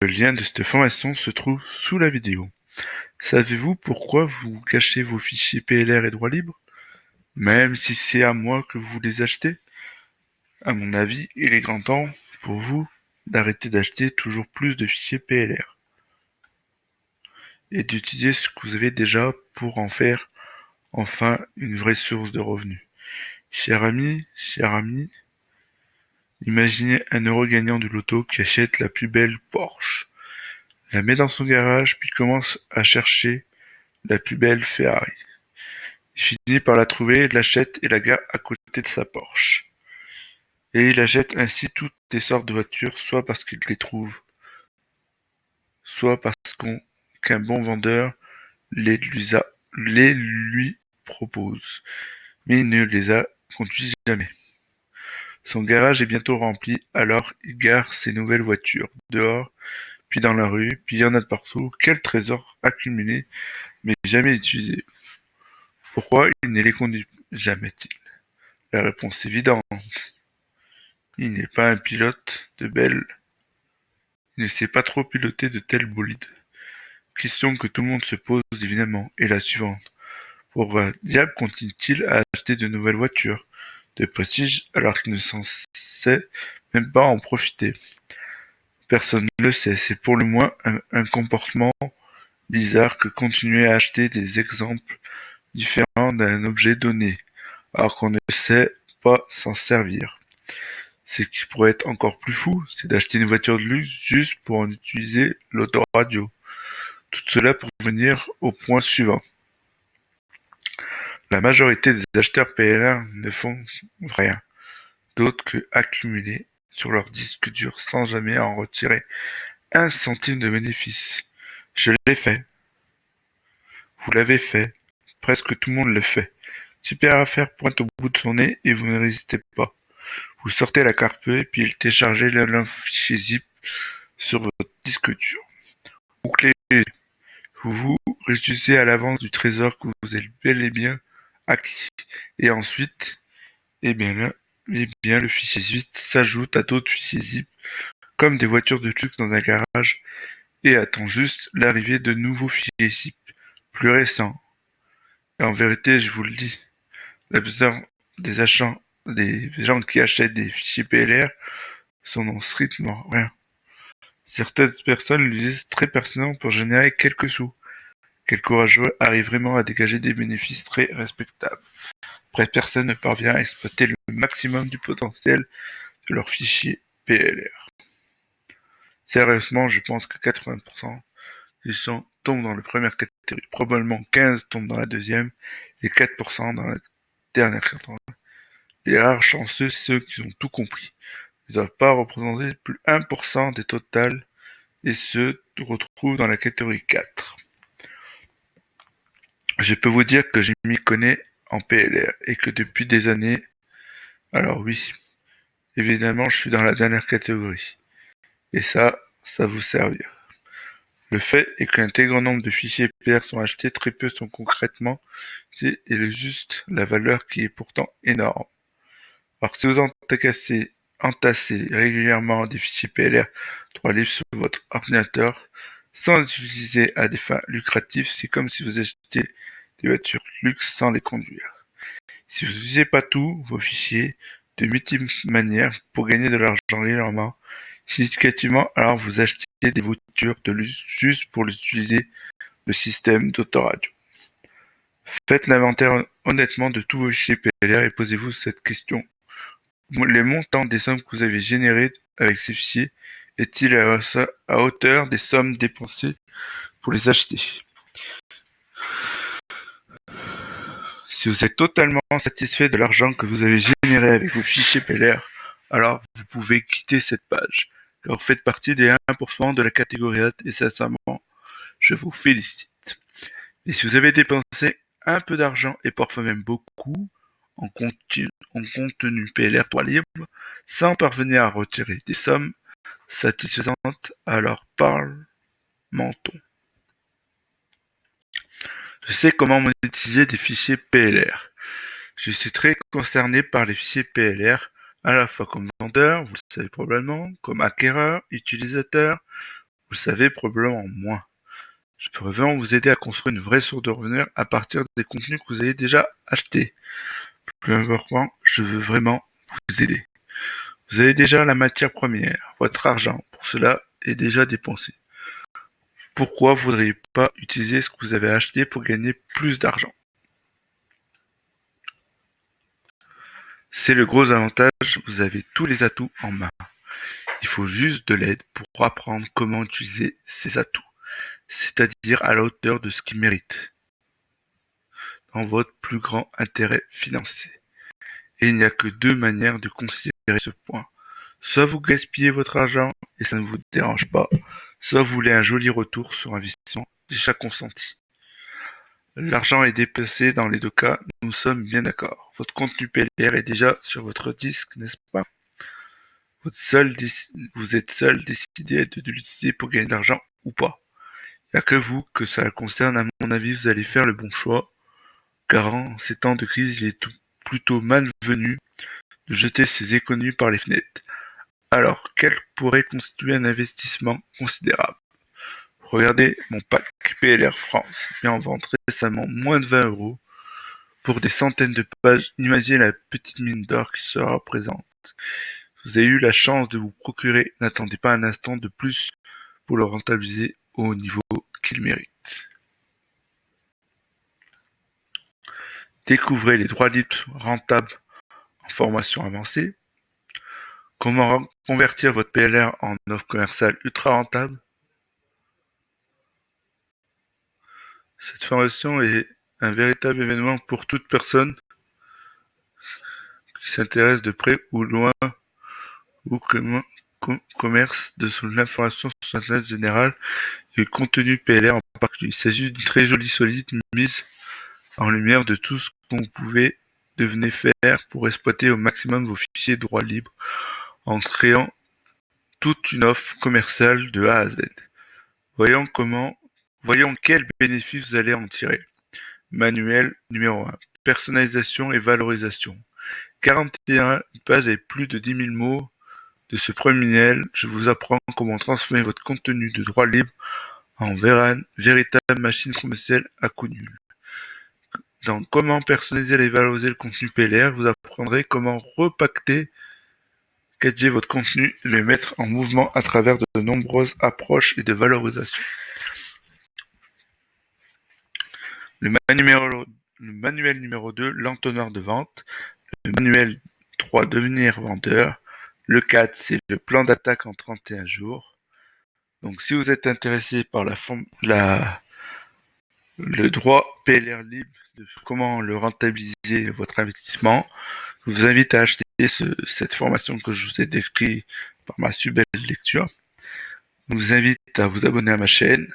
Le lien de cette formation se trouve sous la vidéo. Savez-vous pourquoi vous cachez vos fichiers PLR et droits libres, même si c'est à moi que vous les achetez? À mon avis, il est grand temps pour vous d'arrêter d'acheter toujours plus de fichiers PLR et d'utiliser ce que vous avez déjà pour en faire enfin une vraie source de revenus. Cher ami, imaginez un heureux gagnant du loto qui achète la plus belle Porsche, la met dans son garage puis commence à chercher la plus belle Ferrari. Il finit par la trouver, l'achète et la gare à côté de sa Porsche. Et il achète ainsi toutes les sortes de voitures, soit parce qu'il les trouve, soit parce qu'un bon vendeur les lui propose. Mais il ne les a conduits jamais. Son garage est bientôt rempli, alors il gare ses nouvelles voitures, dehors, puis dans la rue, puis il y en a de partout. Quel trésor accumulé, mais jamais utilisé. Pourquoi il ne les conduit jamais-il? La réponse est évidente. Il n'est pas un pilote de belle. Il ne sait pas trop piloter de tels bolides. Question que tout le monde se pose évidemment est la suivante. Pourquoi diable continue-t-il à acheter de nouvelles voitures de prestige alors qu'il ne s'en sait même pas en profiter? Personne ne le sait, c'est pour le moins un comportement bizarre que continuer à acheter des exemples différents d'un objet donné, alors qu'on ne sait pas s'en servir. Ce qui pourrait être encore plus fou, c'est d'acheter une voiture de luxe juste pour en utiliser l'autoradio. Tout cela pour venir au point suivant. La majorité des acheteurs PLR ne font rien d'autre que accumuler sur leur disque dur sans jamais en retirer un centime de bénéfice. Je l'ai fait. Vous l'avez fait. Presque tout le monde le fait. Super affaire pointe au bout de son nez et vous ne résistez pas. Vous sortez la carte et puis il téléchargez le fichier zip sur votre disque dur. Bouclez les yeux. Vous réduisez à l'avance du trésor que vous avez bel et bien acquis. Et ensuite, eh bien là, le fichier zip s'ajoute à d'autres fichiers zip, comme des voitures de luxe dans un garage, et attend juste l'arrivée de nouveaux fichiers zip, plus récents. Et en vérité, je vous le dis, la plupart des gens qui achètent des fichiers PLR sont dans strictement rien. Certaines personnes l'utilisent très personnellement pour générer quelques sous. Quel courageux arrive vraiment à dégager des bénéfices très respectables. Bref, personne ne parvient à exploiter le maximum du potentiel de leurs fichiers PLR. Sérieusement, je pense que 80% des gens tombent dans la première catégorie. Probablement 15 tombent dans la deuxième et 4% dans la dernière catégorie. Les rares chanceux, ceux qui ont tout compris, ne doivent pas représenter plus 1% des totals et se retrouvent dans la catégorie 4. Je peux vous dire que je m'y connais en PLR et que depuis des années, alors oui, évidemment, je suis dans la dernière catégorie. Et ça vous servir. Le fait est qu'un très grand nombre de fichiers PLR sont achetés, très peu sont concrètement utilisés et juste la valeur qui est pourtant énorme. Alors si vous entassez régulièrement des fichiers PLR 3 livres sur votre ordinateur sans les utiliser à des fins lucratives, c'est comme si vous achetiez des voitures luxe sans les conduire. Si vous n'utilisez pas tous vos fichiers de multiples manières pour gagner de l'argent régulièrement, significativement, alors vous achetez des voitures de luxe juste pour utiliser le système d'autoradio. Faites l'inventaire honnêtement de tous vos fichiers PLR et posez-vous cette question. Les montants des sommes que vous avez générées avec ces fichiers est-il à hauteur des sommes dépensées pour les acheter? Si vous êtes totalement satisfait de l'argent que vous avez généré avec vos fichiers PLR, alors vous pouvez quitter cette page, car vous faites partie des 1% de la catégorie A et sincèrement, je vous félicite. Et si vous avez dépensé un peu d'argent et parfois même beaucoup en contenu PLR 3 libres, sans parvenir à retirer des sommes satisfaisantes, alors parle-mentons. Je sais comment monétiser des fichiers PLR. Je suis très concerné par les fichiers PLR, à la fois comme vendeur, vous le savez probablement, comme acquéreur, utilisateur. Vous le savez probablement moins. Je peux vraiment vous aider à construire une vraie source de revenus à partir des contenus que vous avez déjà achetés. Plus important, je veux vraiment vous aider. Vous avez déjà la matière première, votre argent pour cela est déjà dépensé. Pourquoi voudriez pas utiliser ce que vous avez acheté pour gagner plus d'argent? C'est le gros avantage, vous avez tous les atouts en main. Il faut juste de l'aide pour apprendre comment utiliser ces atouts, c'est-à-dire à la hauteur de ce qu'ils méritent, dans votre plus grand intérêt financier. Et il n'y a que deux manières de considérer ce point. Soit vous gaspillez votre argent et ça ne vous dérange pas, soit vous voulez un joli retour sur investissement déjà consenti. L'argent est dépensé dans les deux cas, nous sommes bien d'accord. Votre contenu PLR est déjà sur votre disque, n'est-ce pas? Vous êtes seul décidé de l'utiliser pour gagner de l'argent ou pas. Il n'y a que vous que ça concerne, à mon avis, vous allez faire le bon choix, car en ces temps de crise, il est plutôt malvenu de jeter ses économies par les fenêtres. Alors, quel pourrait constituer un investissement considérable? Regardez mon pack PLR France, mis en vente récemment moins de 20 € pour des centaines de pages. Imaginez la petite mine d'or qui sera présente. Vous avez eu la chance de vous procurer, n'attendez pas un instant de plus pour le rentabiliser au niveau qu'il mérite. Découvrez les droits libres rentables en formation avancée. Comment convertir votre PLR en offre commerciale ultra rentable. Cette formation est un véritable événement pour toute personne qui s'intéresse de près ou loin au commerce de l'information sur Internet général et le contenu PLR en particulier. Il s'agit d'une très jolie solide mise en lumière de tout ce que vous pouvez devenir faire pour exploiter au maximum vos fichiers droits libres en créant toute une offre commerciale de A à Z. Voyons quels bénéfices vous allez en tirer. Manuel numéro 1. Personnalisation et valorisation. 41 pages et plus de 10 000 mots de ce premier manuel. Je vous apprends comment transformer votre contenu de droit libre en véritable machine promotionnelle à coût nul. Dans comment personnaliser et valoriser le contenu PLR, vous apprendrez comment repackager votre contenu et le mettre en mouvement à travers de nombreuses approches et de valorisation. Le manuel numéro 2, l'entonnoir de vente. Le manuel 3, devenir vendeur. Le 4, c'est le plan d'attaque en 31 jours. Donc si vous êtes intéressé par le droit PLR libre, de comment le rentabiliser votre investissement, je vous invite à acheter cette formation que je vous ai décrite par ma si belle lecture. Je vous invite à vous abonner à ma chaîne,